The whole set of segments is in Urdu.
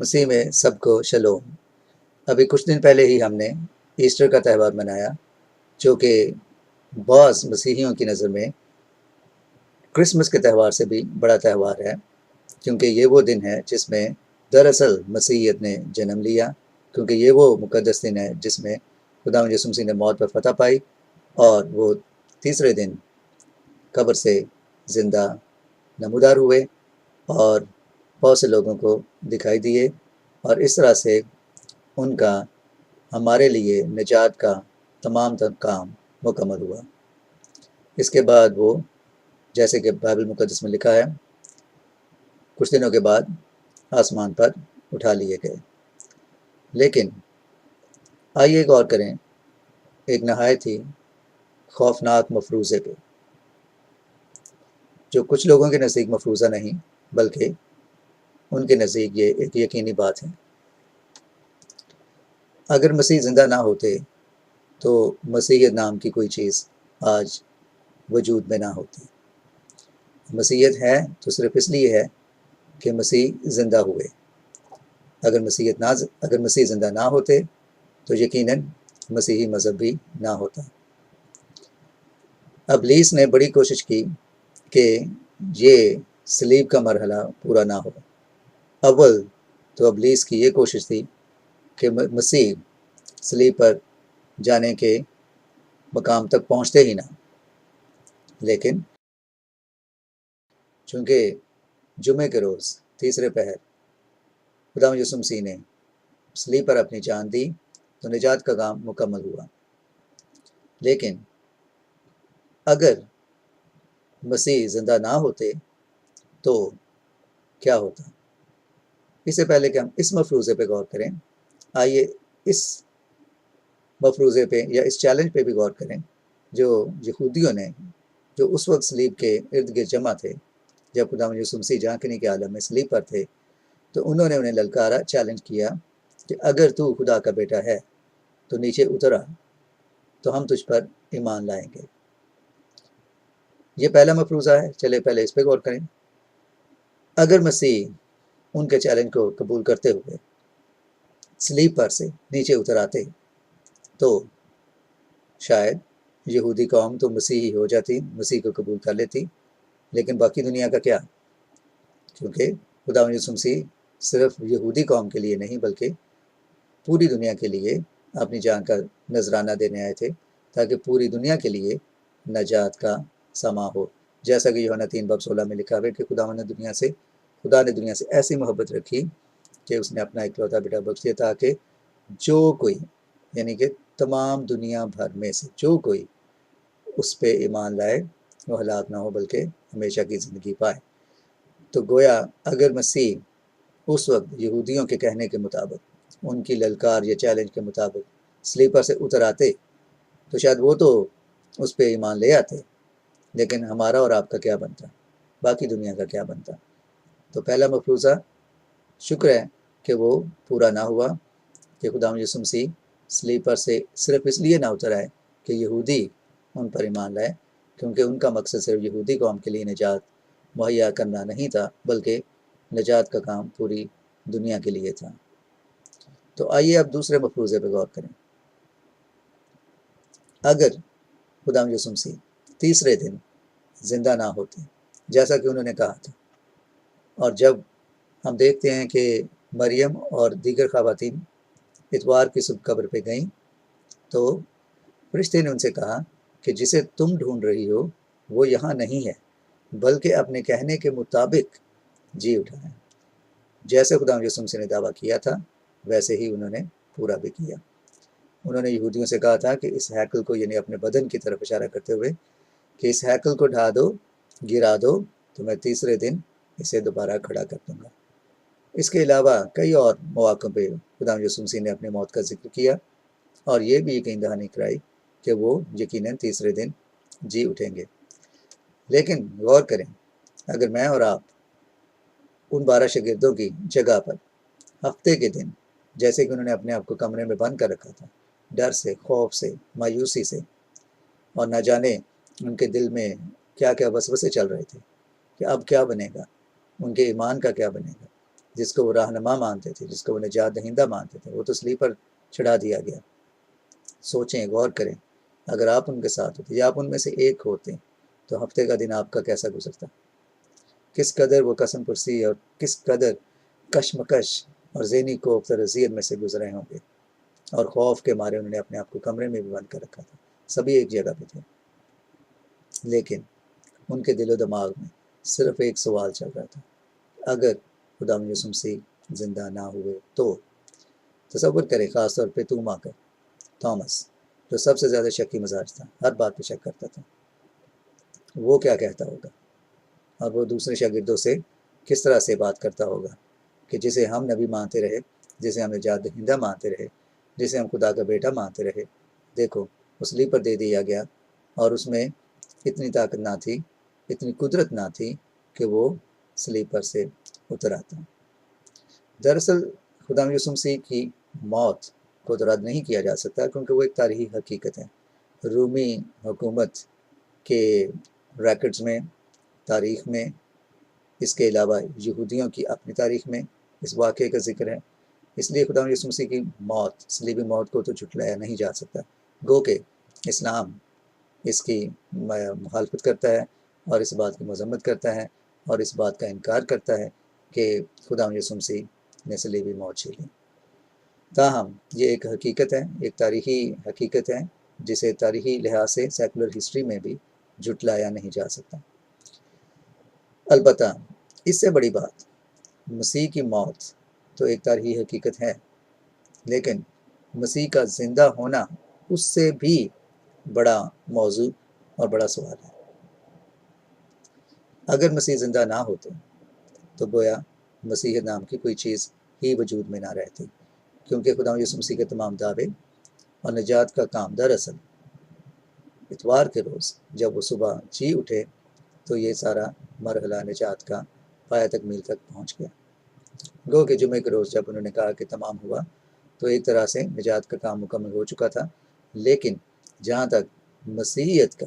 مسیح میں سب کو شلوم۔ ابھی کچھ دن پہلے ہی ہم نے ایسٹر کا تہوار منایا، جو کہ بعض مسیحیوں کی نظر میں کرسمس کے تہوار سے بھی بڑا تہوار ہے، کیونکہ یہ وہ دن ہے جس میں دراصل مسیحیت نے جنم لیا، کیونکہ یہ وہ مقدس دن ہے جس میں خداوند یسوع مسیح نے موت پر فتح پائی اور وہ تیسرے دن قبر سے زندہ نمودار ہوئے اور بہت سے لوگوں کو دکھائی دیے، اور اس طرح سے ان کا ہمارے لیے نجات کا تمام تر کام مکمل ہوا۔ اس کے بعد وہ، جیسے کہ بائبل مقدس میں لکھا ہے، کچھ دنوں کے بعد آسمان پر اٹھا لیے گئے۔ لیکن آئیے غور کریں ایک نہایت ہی خوفناک مفروضے پہ، جو کچھ لوگوں کے نزدیک مفروضہ نہیں بلکہ ان کے نزدیک یہ ایک یقینی بات ہے۔ اگر مسیح زندہ نہ ہوتے تو مسیحیت نام کی کوئی چیز آج وجود میں نہ ہوتی۔ مسیحیت ہے تو صرف اس لیے ہے کہ مسیح زندہ ہوئے۔ اگر مسیح زندہ نہ ہوتے تو یقیناً مسیحی مذہب بھی نہ ہوتا۔ ابلیس نے بڑی کوشش کی کہ یہ صلیب کا مرحلہ پورا نہ ہو۔ اول تو ابلیس کی یہ کوشش تھی کہ مسیح صلیب پر جانے کے مقام تک پہنچتے ہی نہ، لیکن چونکہ جمعے کے روز تیسرے پہر خداوند یسوع مسیح نے صلیب پر اپنی جان دی تو نجات کا کام مکمل ہوا۔ لیکن اگر مسیح زندہ نہ ہوتے تو کیا ہوتا؟ اس سے پہلے کہ ہم اس مفروضے پہ غور کریں، آئیے اس مفروضے پہ یا اس چیلنج پہ بھی غور کریں جو یہودیوں نے، جو اس وقت صلیب کے ارد گرد جمع تھے جب خداوند یسوع مسیح جانکنی کے عالم میں صلیب پر تھے، تو انہوں نے انہیں للکارا، چیلنج کیا کہ اگر تو خدا کا بیٹا ہے تو نیچے اتر آ، تو ہم تجھ پر ایمان لائیں گے۔ یہ پہلا مفروضہ ہے، چلے پہلے اس پہ غور کریں۔ اگر مسیح ان کے چیلنج کو قبول کرتے ہوئے صلیب پر سے نیچے اتر آتے تو شاید یہودی قوم تو مسیحی ہو جاتی، مسیح کو قبول کر لیتی، لیکن باقی دنیا کا کیا؟ کیونکہ خداوند یسوع مسیح صرف یہودی قوم کے لیے نہیں بلکہ پوری دنیا کے لیے اپنی جان کا نذرانہ دینے آئے تھے، تاکہ پوری دنیا کے لیے نجات کا سما ہو، جیسا کہ یوحنا 3:16 میں لکھا ہے کہ خدا نے دنیا سے ایسی محبت رکھی کہ اس نے اپنا اکلوتا بیٹا بخش دیا، تاکہ جو کوئی، یعنی کہ تمام دنیا بھر میں سے جو کوئی اس پہ ایمان لائے وہ ہلاک نہ ہو بلکہ ہمیشہ کی زندگی پائے۔ تو گویا اگر مسیح اس وقت یہودیوں کے کہنے کے مطابق، ان کی للکار یا چیلنج کے مطابق صلیب پر سے اتر آتے تو شاید وہ تو اس پہ ایمان لے آتے، لیکن ہمارا اور آپ کا کیا بنتا؟ باقی دنیا کا کیا بنتا؟ تو پہلا مفروضہ شکر ہے کہ وہ پورا نہ ہوا کہ خداوند یسوع مسیح صلیب پر سے صرف اس لیے نہ اتر آئے کہ یہودی ان پر ایمان لائے، کیونکہ ان کا مقصد صرف یہودی قوم کے لیے نجات مہیا کرنا نہیں تھا بلکہ نجات کا کام پوری دنیا کے لیے تھا۔ تو آئیے اب دوسرے مفروضے پہ غور کریں۔ اگر خداوند یسوع مسیح تیسرے دن زندہ نہ ہوتے جیسا کہ انہوں نے کہا تھا، اور جب ہم دیکھتے ہیں کہ مریم اور دیگر خواتین اتوار کی صبح قبر پہ گئیں تو فرشتے نے ان سے کہا کہ جسے تم ڈھونڈ رہی ہو وہ یہاں نہیں ہے بلکہ اپنے کہنے کے مطابق جی اٹھا ہے۔ جیسے خداوند یسوع مسیح نے دعویٰ کیا تھا ویسے ہی انہوں نے پورا بھی کیا۔ انہوں نے یہودیوں سے کہا تھا کہ اس ہیکل کو، یعنی اپنے بدن کی طرف اشارہ کرتے ہوئے، کہ اس ہیکل کو ڈھا دو، گرا دو، تو میں تیسرے دن اسے دوبارہ کھڑا کر دوں گا۔ اس کے علاوہ کئی اور مواقع پہ خداوند یسوع مسیح نے اپنی موت کا ذکر کیا اور یہ بھی یقین دہانی کرائی کہ وہ یقیناً تیسرے دن جی اٹھیں گے۔ لیکن غور کریں، اگر میں اور آپ ان 12 شاگردوں کی جگہ پر ہفتے کے دن، جیسے کہ انہوں نے اپنے آپ کو کمرے میں بند کر رکھا تھا، ڈر سے، خوف سے، مایوسی سے، اور نہ جانے ان کے دل میں کیا کیا وسوسے چل رہے تھے کہ اب کیا بنے گا، ان کے ایمان کا کیا بنے گا، جس کو وہ رہنما مانتے تھے، جس کو وہ نجات دہندہ مانتے تھے، وہ تو سلیپر چڑھا دیا گیا۔ سوچیں، غور کریں، اگر آپ ان کے ساتھ ہوتے یا آپ ان میں سے ایک ہوتے تو ہفتے کا دن آپ کا کیسا گزرتا؟ کس قدر وہ قسم پرسی اور کس قدر کشمکش اور ذہنی کوفت اور اذیت میں سے گزرے ہوں گے، اور خوف کے مارے انہوں نے اپنے آپ کو کمرے میں بھی بند کر رکھا تھا، سبھی ایک جگہ پہ تھے، لیکن ان کے دل و دماغ میں صرف ایک سوال چل رہا تھا، اگر خداوند یسوع مسیح زندہ نہ ہوئے تو۔ تصور کریں، خاص طور پہ تھامس جو سب سے زیادہ شکی مزاج تھا، ہر بات پہ شک کرتا تھا، وہ کیا کہتا ہوگا، اور وہ دوسرے شاگردوں سے کس طرح سے بات کرتا ہوگا کہ جسے ہم نبی مانتے رہے، جسے ہم نجات دہندہ مانتے رہے، جسے ہم خدا کا بیٹا مانتے رہے، دیکھو وہ سلیپر دے دیا گیا، اور اس میں اتنی طاقت نہ تھی، اتنی قدرت نہ تھی کہ وہ سلیپر سے اتر آتا۔ دراصل خداوند یسوع مسیح کی موت کو تو رد نہیں کیا جا سکتا، کیونکہ وہ ایک تاریخی حقیقت ہے۔ رومی حکومت کے ریکڈز میں، تاریخ میں، اس کے علاوہ یہودیوں کی اپنی تاریخ میں اس واقعے کا ذکر ہے، اس لیے خداوند یسوع مسیح کی موت، صلیبی موت کو تو جھٹلایا نہیں جا سکتا، گو کہ اسلام اس کی مخالفت کرتا ہے اور اس بات کی مذمت کرتا ہے اور اس بات کا انکار کرتا ہے کہ خداوند یسوع مسیح نے صلیبی موت جھیلی۔ تاہم یہ ایک حقیقت ہے، ایک تاریخی حقیقت ہے، جسے تاریخی لحاظ سے سیکولر ہسٹری میں بھی جھٹلایا نہیں جا سکتا۔ البتہ اس سے بڑی بات، مسیح کی موت تو ایک تاریخی حقیقت ہے، لیکن مسیح کا زندہ ہونا اس سے بھی بڑا موضوع اور بڑا سوال ہے۔ اگر مسیح زندہ نہ ہوتے تو گویا مسیح نام کی کوئی چیز ہی وجود میں نہ رہتی، کیونکہ خداوند یسوع مسیح کے تمام دعوے اور نجات کا کام دراصل اتوار کے روز جب وہ صبح جی اٹھے تو یہ سارا مرحلہ نجات کا پایہ تکمیل تک پہنچ گیا۔ گو کہ جمعے کے روز جب انہوں نے کہا کہ تمام ہوا تو ایک طرح سے نجات کا کام مکمل ہو چکا تھا، لیکن جہاں تک مسیحیت کا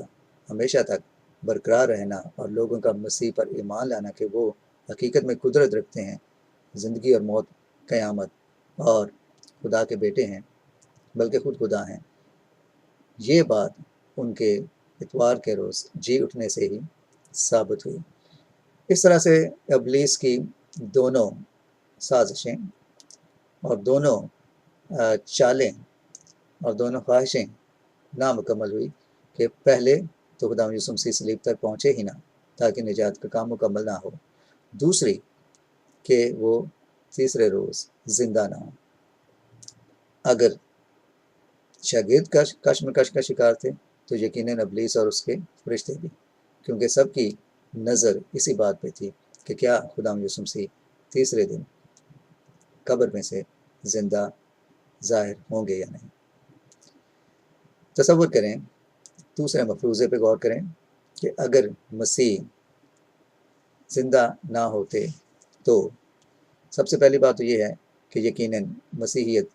ہمیشہ تک برقرار رہنا اور لوگوں کا مسیح پر ایمان لانا کہ وہ حقیقت میں قدرت رکھتے ہیں، زندگی اور موت، قیامت اور خدا کے بیٹے ہیں، بلکہ خود خدا ہیں، یہ بات ان کے اتوار کے روز جی اٹھنے سے ہی ثابت ہوئی۔ اس طرح سے ابلیس کی دونوں سازشیں اور دونوں چالیں اور دونوں خواہشیں نامکمل ہوئی کہ پہلے تو خداوند یسوع مسیح صلیب تک پہنچے ہی نہ تاکہ نجات کا کام مکمل نہ ہو، دوسری کہ وہ تیسرے روز زندہ نہ ہو۔ اگر شاگرد کشمکش کا شکار تھے تو یقیناً ابلیس اور اس کے فرشتے بھی، کیونکہ سب کی نظر اسی بات پہ تھی کہ کیا خداوند یسوع مسیح تیسرے دن قبر میں سے زندہ ظاہر ہوں گے یا نہیں۔ تصور کریں، دوسرے مفروضے پہ غور کریں کہ اگر مسیح زندہ نہ ہوتے تو سب سے پہلی بات تو یہ ہے کہ یقیناً مسیحیت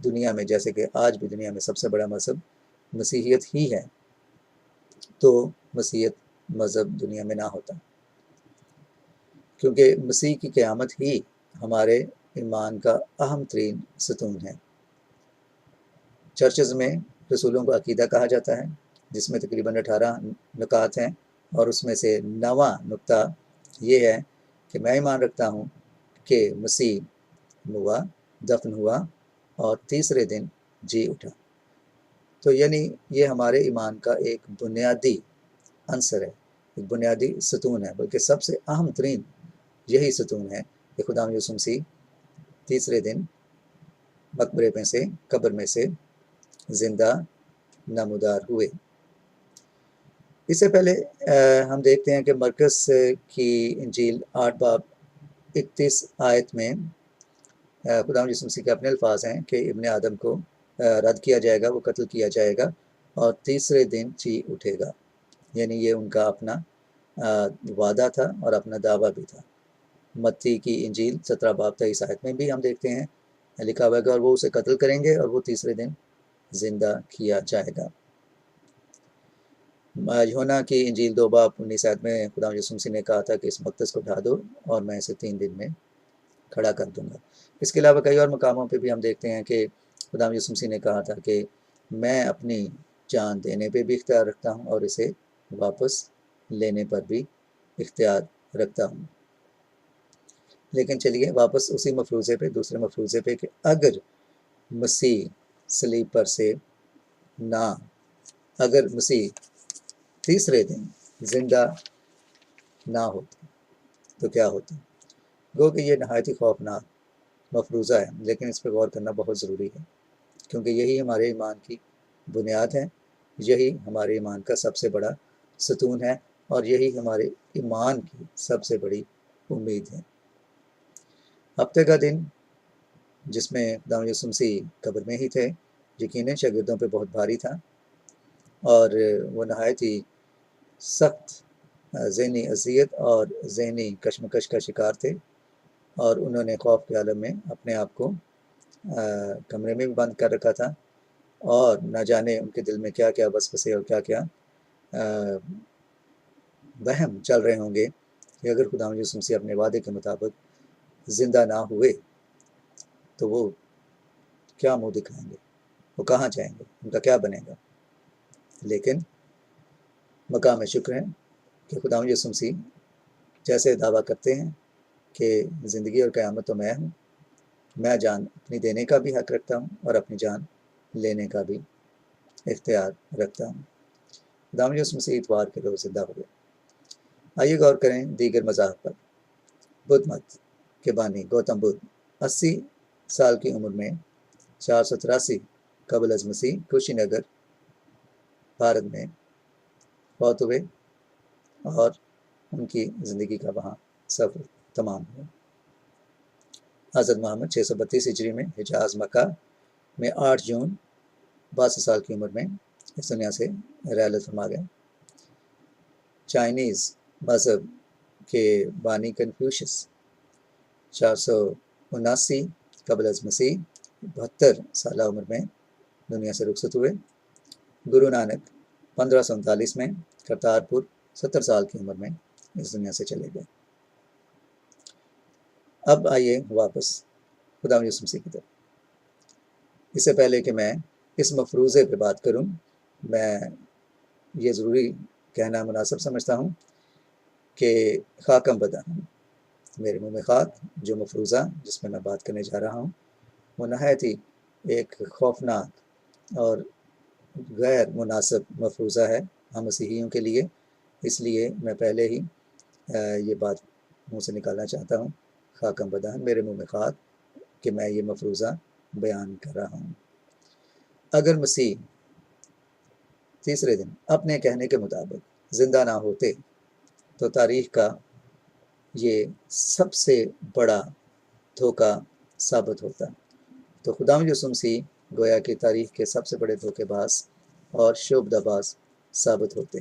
دنیا میں، جیسے کہ آج بھی دنیا میں سب سے بڑا مذہب مسیحیت ہی ہے، تو مسیحیت مذہب دنیا میں نہ ہوتا، کیونکہ مسیح کی قیامت ہی ہمارے ایمان کا اہم ترین ستون ہے۔ چرچز میں رسولوں کو عقیدہ کہا جاتا ہے، جس میں تقریباً 18 نکات ہیں، اور اس میں سے 9واں نقطہ یہ ہے کہ میں ایمان رکھتا ہوں کہ مسیح ہوا، دفن ہوا اور تیسرے دن جی اٹھا۔ تو یعنی یہ ہمارے ایمان کا ایک بنیادی عنصر ہے، ایک بنیادی ستون ہے، بلکہ سب سے اہم ترین یہی ستون ہے کہ خداوند یسوع مسیح تیسرے دن مقبرے میں سے، قبر میں سے زندہ نمودار ہوئے۔ اس سے پہلے ہم دیکھتے ہیں کہ مرکز کی انجیل 8 باب 31 آیت میں خداوند یسوع مسیح کے اپنے الفاظ ہیں کہ ابن آدم کو رد کیا جائے گا، وہ قتل کیا جائے گا اور تیسرے دن جی اٹھے گا، یعنی یہ ان کا اپنا وعدہ تھا اور اپنا دعویٰ بھی تھا۔ متی کی انجیل 17 باب 23 آیت میں بھی ہم دیکھتے ہیں لکھا ہوا ہے اور وہ اسے قتل کریں گے اور وہ تیسرے دن زندہ کیا جائے گا۔ یوحنا کی انجیل 2 باب 19 آیت میں خداوند یسوع مسیح نے کہا تھا کہ اس مقدس کو ڈھا دو اور میں اسے 3 دن میں کھڑا کر دوں گا۔ اس کے علاوہ کئی اور مقاموں پہ بھی ہم دیکھتے ہیں کہ خدا یسوع مسیح نے کہا تھا کہ میں اپنی جان دینے پہ بھی اختیار رکھتا ہوں اور اسے واپس لینے پر بھی اختیار رکھتا ہوں۔ لیکن چلیے واپس اسی مفروضے پہ، دوسرے مفروضے پہ، کہ اگر مسیح صلیب پر سے نہ، اگر مسیح تیسرے دن زندہ نہ ہوتے تو کیا ہوتا؟ گو کہ یہ نہایت ہی خوفناک مفروضہ ہے، لیکن اس پہ غور کرنا بہت ضروری ہے، کیونکہ یہی ہمارے ایمان کی بنیاد ہے، یہی ہمارے ایمان کا سب سے بڑا ستون ہے، اور یہی ہمارے ایمان کی سب سے بڑی امید ہے۔ ہفتے کا دن جس میں خدا یسوع مسیح قبر میں ہی تھے، یقیناً شاگردوں پہ بہت بھاری تھا، اور وہ نہایت ہی سخت ذہنی اذیت اور ذہنی کشمکش کا شکار تھے، اور انہوں نے خوف کے عالم میں اپنے آپ کو کمرے میں بھی بند کر رکھا تھا، اور نہ جانے ان کے دل میں کیا کیا وسوسے اور کیا کیا وہم چل رہے ہوں گے کہ اگر خدا یسوع مسیح اپنے وعدے کے مطابق زندہ نہ ہوئے تو وہ کیا منہ دکھائیں گے، وہ کہاں جائیں گے، ان کا کیا بنے گا۔ لیکن مقام شکر ہے کہ خدا یسوع مسیح جیسے دعویٰ کرتے ہیں کہ زندگی اور قیامت تو میں ہوں، میں جان اپنی دینے کا بھی حق رکھتا ہوں اور اپنی جان لینے کا بھی اختیار رکھتا ہوں۔ خدا یسوع مسیح اتوار کے روز زندہ ہوئے۔ آئیے غور کریں دیگر مذاہب پر۔ بدھ مت کے بانی گوتم بدھ 80 سال کی عمر میں 483 قبل از مسیح کشی نگر بھارت میں فوت ہوئے، اور ان کی زندگی کا وہاں سفر تمام ہوا۔ حضرت محمد 632 ہجری میں حجاز مکہ میں 8 جون 82 سال کی عمر میں اس دنیا سے رحلت فرما گئے۔ چائنیز مذہب کے بانی کنفیوشس 479 قبل از مسیح 72 سالہ عمر میں دنیا سے رخصت ہوئے۔ گرو نانک 1539 میں کرتارپور 70 سال کی عمر میں اس دنیا سے چلے گئے۔ اب آئیے واپس خدا یسوع مسیح کی طرف۔ اس سے پہلے کہ میں اس مفروضے پہ بات کروں، میں یہ ضروری کہنا مناسب سمجھتا ہوں کہ خاکم بدن، میرے منہ میں خاک، جو مفروضہ جس میں میں بات کرنے جا رہا ہوں وہ نہایت ہی ایک خوفناک اور غیر مناسب مفروضہ ہے ہم مسیحیوں کے لیے، اس لیے میں پہلے ہی یہ بات منہ سے نکالنا چاہتا ہوں، خاکم بدن، میرے منہ میں خاک، کہ میں یہ مفروضہ بیان کر رہا ہوں۔ اگر مسیح تیسرے دن اپنے کہنے کے مطابق زندہ نہ ہوتے تو تاریخ کا یہ سب سے بڑا دھوکہ ثابت ہوتا، تو خدا یسوع مسیح گویا کہ تاریخ کے سب سے بڑے دھوکے باز اور شعبدہ باز ثابت ہوتے،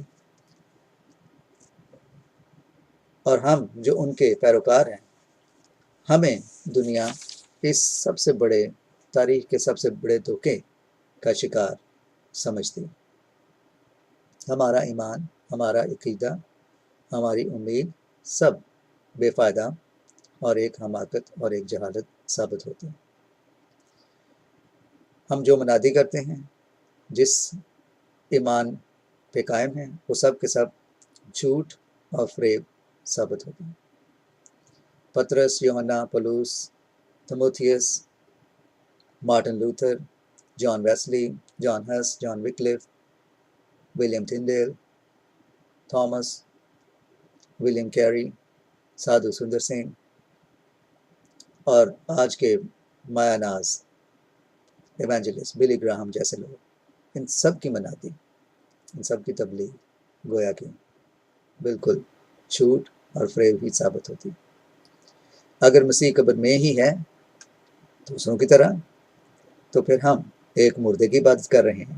اور ہم جو ان کے پیروکار ہیں، ہمیں دنیا اس سب سے بڑے تاریخ کے سب سے بڑے دھوکے کا شکار سمجھتی۔ ہمارا ایمان، ہمارا عقیدہ، ہماری امید سب بے فائدہ اور ایک حماقت اور ایک جہالت ثابت ہوتے ہیں۔ ہم جو منادی کرتے ہیں، جس ایمان پہ قائم ہیں، وہ سب کے سب جھوٹ اور فریب ثابت ہوتے ہیں۔ پطرس، یوحنا، police, تیموتھیوس، Martin Luther, John Wesley, جان ہس، جان وکلف، ولیم ٹنڈیل، تھامس، ولیم کیری، سادھو سندر سنگھ، اور آج کے مایا ناز ایوانجلسٹ بلی گراہم جیسے لوگ، ان سب کی منادی، ان سب کی تبلیغ گویا کہ بالکل جھوٹ اور فریب ہی ثابت ہوتی۔ اگر مسیح قبر میں ہی ہے دوسروں کی طرح، تو پھر ہم ایک مردے کی عبادت کر رہے ہیں۔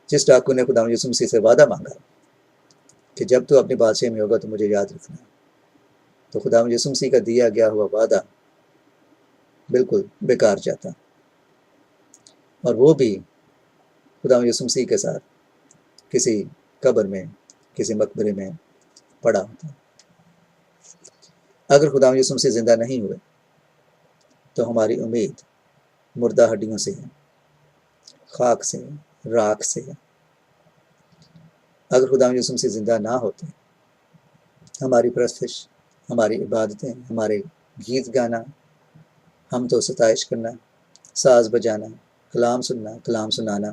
جس ڈاکو نے خدا یسوع مسیح سے وعدہ مانگا کہ جب تو اپنی بادشاہی میں ہوگا تو مجھے یاد رکھنا، تو خدا یسوع مسیح کا دیا گیا ہوا وعدہ بالکل بیکار جاتا، اور وہ بھی خدا یسوع مسیح کے ساتھ کسی قبر میں، کسی مقبرے میں پڑا ہوتا۔ اگر خدا یسوع مسیح زندہ نہیں ہوئے تو ہماری امید مردہ ہڈیوں سے ہے، خاک سے، راکھ سے ہے۔ اگر خدا یسوع مسیح زندہ نہ ہوتے، ہماری پرستش، ہماری عبادتیں، ہمارے گیت گانا، ہم تو ستائش کرنا، ساز بجانا، کلام سننا، کلام سنانا،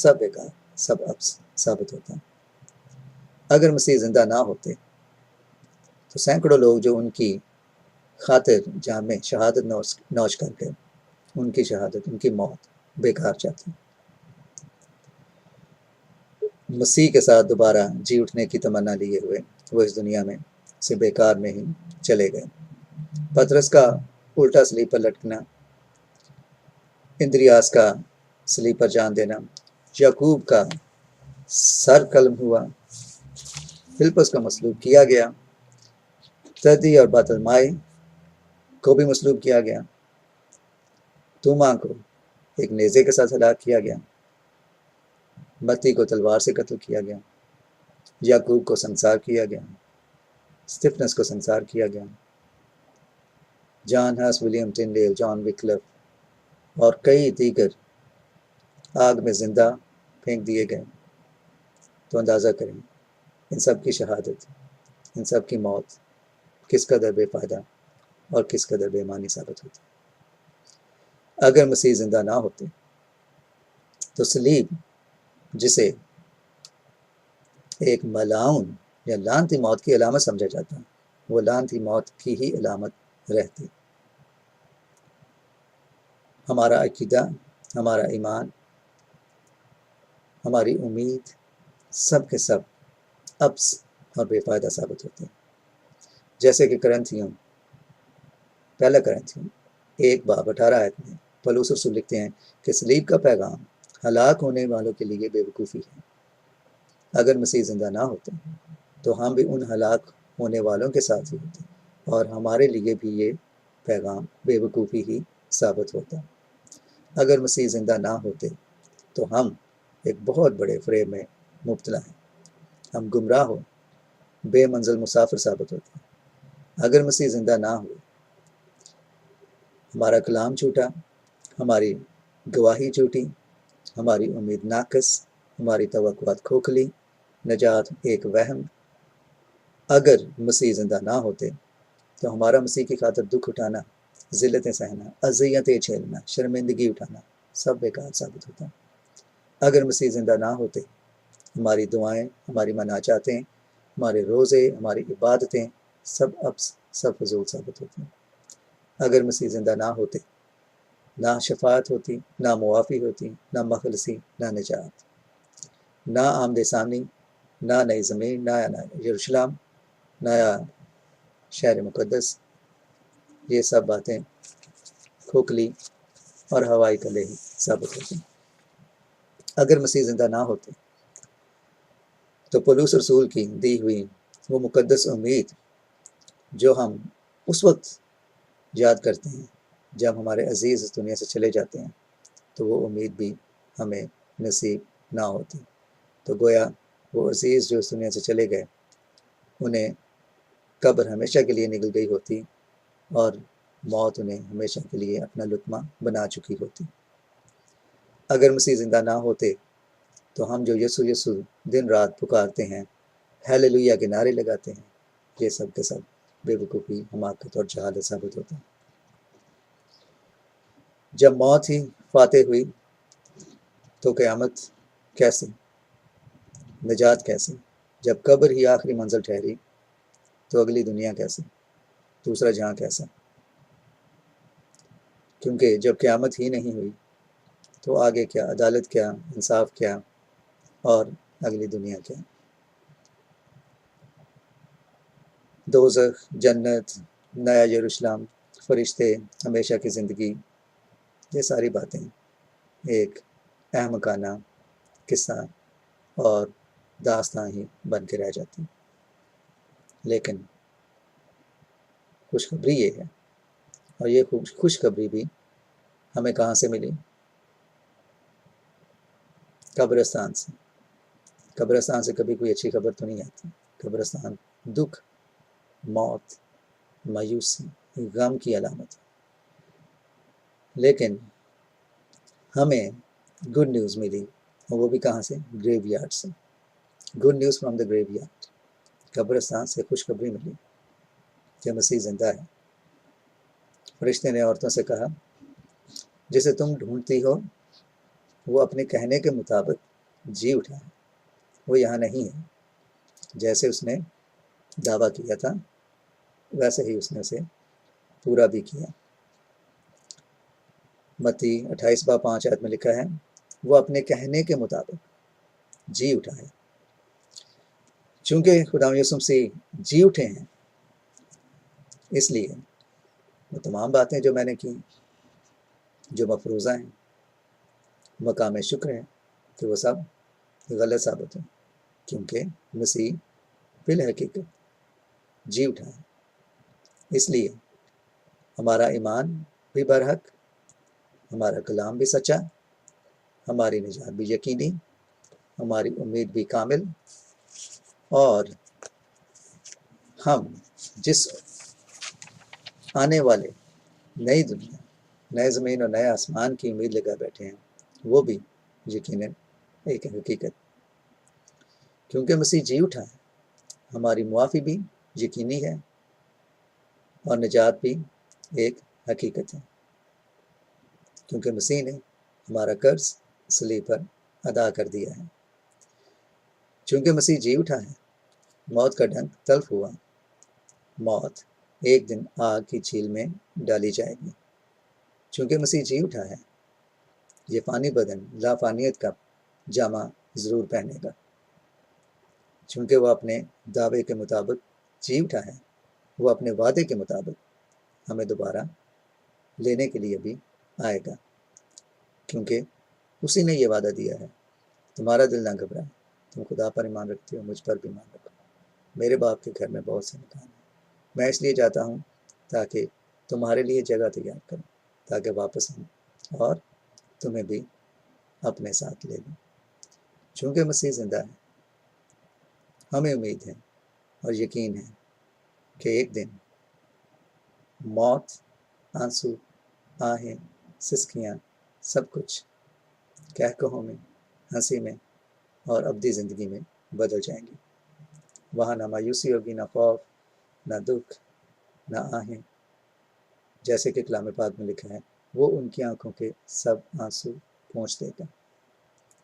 سب بیکار، سب عبث ثابت ہوتا۔ اگر مسیح زندہ نہ ہوتے تو سینکڑوں لوگ جو ان کی خاطر جہاں میں شہادت نوش کر گئے، ان کی شہادت، ان کی موت بیکار جاتی۔ مسیح کے ساتھ دوبارہ جی اٹھنے کی تمنا لیے ہوئے وہ اس دنیا میں سے بیکار میں ہی چلے گئے۔ پطرس کا الٹا صلیب پر لٹکنا، اندریاس کا صلیب پر جان دینا، یعقوب کا سر قلم ہوا، فلپس کا مصلوب کیا گیا، تدی اور بارتلمائی کو بھی مصلوب کیا گیا، توما کو ایک نیزے کے ساتھ ہلاک کیا گیا، متی کو تلوار سے قتل کیا گیا، یعقوب کو سنسار کیا گیا، اسٹفنس کو سنسار کیا گیا، جان ہس، ولیم ٹنڈیل، جان وکلف اور کئی دیگر آگ میں زندہ پھینک دیے گئے۔ تو اندازہ کریں ان سب کی شہادت، ان سب کی موت کس قدر بے فائدہ اور کس قدر بے معنی ثابت ہوتی۔ اگر مسیح زندہ نہ ہوتے تو صلیب جسے ایک ملعون یا لعنتی موت کی علامت سمجھا جاتا، وہ لعنتی موت کی ہی علامت رہتی۔ ہمارا عقیدہ، ہمارا ایمان، ہماری امید، سب کے سب عبث اور بے فائدہ ثابت ہوتے ہیں۔ جیسے کہ پہلا کرنتھیوں 1:18 میں پولس رسول لکھتے ہیں کہ صلیب کا پیغام ہلاک ہونے والوں کے لیے بے وقوفی ہے۔ اگر مسیح زندہ نہ ہوتے تو ہم بھی ان ہلاک ہونے والوں کے ساتھ ہی ہوتے اور ہمارے لیے بھی یہ پیغام بے وقوفی ہی ثابت ہوتا۔ اگر مسیح زندہ نہ ہوتے تو ہم ایک بہت بڑے فریب میں مبتلا ہیں، ہم گمراہ ہو، بے منزل مسافر ثابت ہوتے ہیں۔ اگر مسیح زندہ نہ ہوئے، ہمارا کلام جھوٹا، ہماری گواہی جھوٹی، ہماری امید ناقص، ہماری توقعات کھوکھلی، نجات ایک وہم۔ اگر مسیح زندہ نہ ہوتے تو ہمارا مسیح کی خاطر دکھ اٹھانا، ذلتیں سہنا، اذیتیں جھیلنا، شرمندگی اٹھانا سب بیکار ثابت ہوتا۔ اگر مسیح زندہ نہ ہوتے، ہماری دعائیں، ہماری مناجاتیں، ہمارے روزے، ہماری عبادتیں سب عبث، سب فضول ثابت ہوتی۔ اگر مسیح زندہ نہ ہوتے، نہ شفاعت ہوتی، نہ معافی ہوتی، نہ مخلصی، نہ نجات، نہ آمد ثانی، نہ نئی زمین، نہ یروشلم، نیا شہر مقدس۔ یہ سب باتیں کھوکھلی اور ہوائی کلے ہی ثابت ہوتی۔ اگر مسیح زندہ نہ ہوتے تو پولس رسول کی دی ہوئی وہ مقدس امید جو ہم اس وقت یاد کرتے ہیں جب ہمارے عزیز اس دنیا سے چلے جاتے ہیں، تو وہ امید بھی ہمیں نصیب نہ ہوتی۔ تو گویا وہ عزیز جو اس دنیا سے چلے گئے، انہیں قبر ہمیشہ کے لیے نگل گئی ہوتی اور موت انہیں ہمیشہ کے لیے اپنا لطمہ بنا چکی ہوتی۔ اگر مسیح زندہ نہ ہوتے تو ہم جو یسوع یسوع دن رات پکارتے ہیں، ہیلیلویا کے نعرے لگاتے ہیں، یہ سب کے سب بے وقوفی، حماقت اور جہالت ثابت ہوتا ہے۔ جب موت ہی فاتح ہوئی تو قیامت کیسے، نجات کیسے؟ جب قبر ہی آخری منزل ٹھہری تو اگلی دنیا کیسے، دوسرا جہاں کیسا؟ کیونکہ جب قیامت ہی نہیں ہوئی تو آگے کیا، عدالت کیا، انصاف کیا اور اگلی دنیا کیا؟ دوزخ، جنت، نیا یروشلم، فرشتے، ہمیشہ کی زندگی، یہ ساری باتیں ایک احمقانہ قصہ اور داستان ہی بن کے رہ جاتی۔ لیکن خوشخبری یہ ہے، اور یہ خوشخبری بھی ہمیں کہاں سے ملی؟ قبرستان سے۔ قبرستان سے کبھی کوئی اچھی خبر تو نہیں آتی۔ قبرستان دکھ، موت مایوسی، غم کی علامت ہے، لیکن ہمیں گڈ نیوز ملی، اور وہ بھی کہاں سے؟ گریو یارڈ سے. Good news from the graveyard. قبرستان سے خوشخبری ملی کہ مسیح زندہ ہے. فرشتے نے عورتوں سے کہا جسے تم ڈھونڈتی ہو وہ اپنے کہنے کے مطابق جی اٹھا ہے، وہ یہاں نہیں ہے. جیسے اس نے دعویٰ کیا تھا ویسے ہی اس نے اسے پورا بھی کیا. متی 28:5 میں لکھا ہے وہ اپنے کہنے کے مطابق جی اٹھا ہے. چونکہ خدا یسوع مسیح جی اٹھے ہیں، اس لیے وہ تمام باتیں جو میں نے کی، جو مفروضہ ہیں، مقام شکر ہے، کہ وہ سب غلط ثابت ہیں، کیونکہ مسیح بالحقیقت جی اٹھا ہے. اس لیے ہمارا ایمان بھی برحق، ہمارا کلام بھی سچا، ہماری نجات بھی یقینی، ہماری امید بھی کامل، اور ہم جس آنے والے نئی دنیا، نئے زمین اور نئے آسمان کی امید لگا بیٹھے ہیں، وہ بھی یقیناً ایک حقیقت. کیونکہ مسیح جی اٹھا ہے، ہماری معافی بھی یقینی ہے اور نجات بھی ایک حقیقت ہے. کیونکہ مسیح نے ہمارا قرض صلیب پر ادا کر دیا ہے. چونکہ مسیح جی اٹھا ہے، موت کا ڈنک تلف ہوا. موت ایک دن آگ کی جھیل میں ڈالی جائے گی. چونکہ مسیح جی اٹھا ہے، یہ فانی بدن لافانیت کا جامہ ضرور پہنے گا. چونکہ وہ اپنے دعوے کے مطابق جی اٹھا ہے، وہ اپنے وعدے کے مطابق ہمیں دوبارہ لینے کے لیے بھی آئے گا. کیونکہ اسی نے یہ وعدہ دیا ہے، تمہارا دل نہ گھبرائے، تم خدا پر ایمان رکھتے ہو، مجھ پر بھی ایمان رکھو، میرے باپ کے گھر میں بہت سے مکان ہیں. میں اس لیے جاتا ہوں تاکہ تمہارے لیے جگہ تیار کروں، تاکہ واپس آؤں اور تمہیں بھی اپنے ساتھ لے لوں. چونکہ مسیح زندہ ہے، ہمیں امید ہے اور یقین ہے کہ ایک دن موت، آنسو، آہیں، سسکیاں، سب کچھ کہکہوں میں، ہنسی میں اور ابدی زندگی میں بدل جائیں گی. وہاں نہ مایوسی ہوگی، نہ خوف، نہ دکھ، نہ آہیں. جیسے کہ کلام پاک میں لکھا ہے وہ ان کی آنکھوں کے سب آنسو پونچھ دے گا.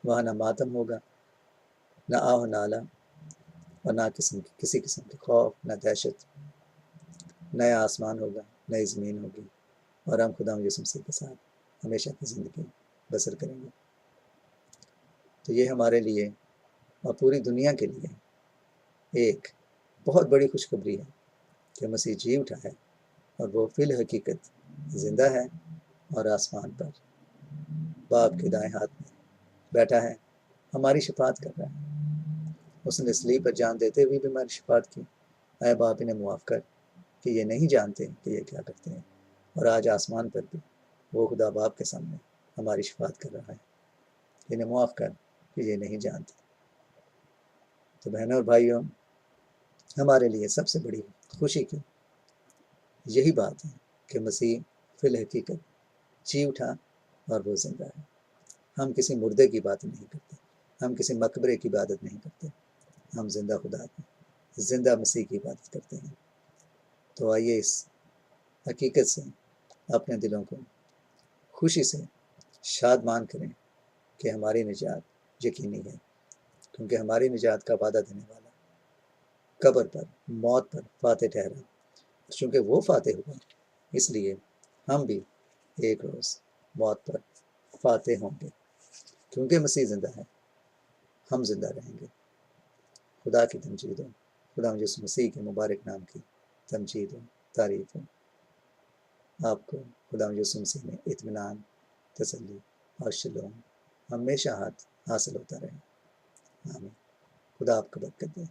وہاں نہ ماتم ہوگا، نہ آہ و نالہ، اور نہ کسی قسم کے خوف، نہ دہشت. نیا آسمان ہوگا، نئی زمین ہوگی، اور ہم خدا یسوع مسیح کے ساتھ ہمیشہ کی زندگی بسر کریں گے. تو یہ ہمارے لیے اور پوری دنیا کے لیے ایک بہت بڑی خوشخبری ہے کہ مسیح جی اٹھا ہے، اور وہ فی الحقیقت زندہ ہے اور آسمان پر باپ کے دائیں ہاتھ میں بیٹھا ہے، ہماری شفاعت کر رہا ہے. اس نے صلیب پر جان دیتے ہوئے بھی ہماری شفاعت کی. اے باپ انہیں معاف کر کہ یہ نہیں جانتے کہ یہ کیا کرتے ہیں. اور آج آسمان پر بھی وہ خدا باپ کے سامنے ہماری شفاعت کر رہا ہے. انہیں معاف کر کہ یہ نہیں جانتے. تو بہنوں اور بھائیوں، ہمارے لیے سب سے بڑی خوشی کی یہی بات ہے کہ مسیح فی الحقیقت جی اٹھا اور وہ زندہ ہے. ہم کسی مردے کی بات نہیں کرتے، ہم کسی مقبرے کی عبادت نہیں کرتے، ہم زندہ خدا کی، زندہ مسیح کی عبادت کرتے ہیں. تو آئیے اس حقیقت سے اپنے دلوں کو خوشی سے شادمان کریں کہ ہماری نجات یقینی ہے. کیونکہ ہماری نجات کا وعدہ دینے والا قبر پر، موت پر فاتح ٹھہرا. چونکہ وہ فاتح ہوا، اس لیے ہم بھی ایک روز موت پر فاتح ہوں گے. کیونکہ مسیح زندہ ہے، ہم زندہ رہیں گے. خدا کی تمجید ہو، خدا یسوع مسیح کے مبارک نام کی تمجید ہو، تعریف ہو. آپ کو خدا یسوع مسیح میں اطمینان، تسلی اور شلوم ہمیشہ حاصل ہوتا رہے. آمین. خدا آپ کو برکت دے.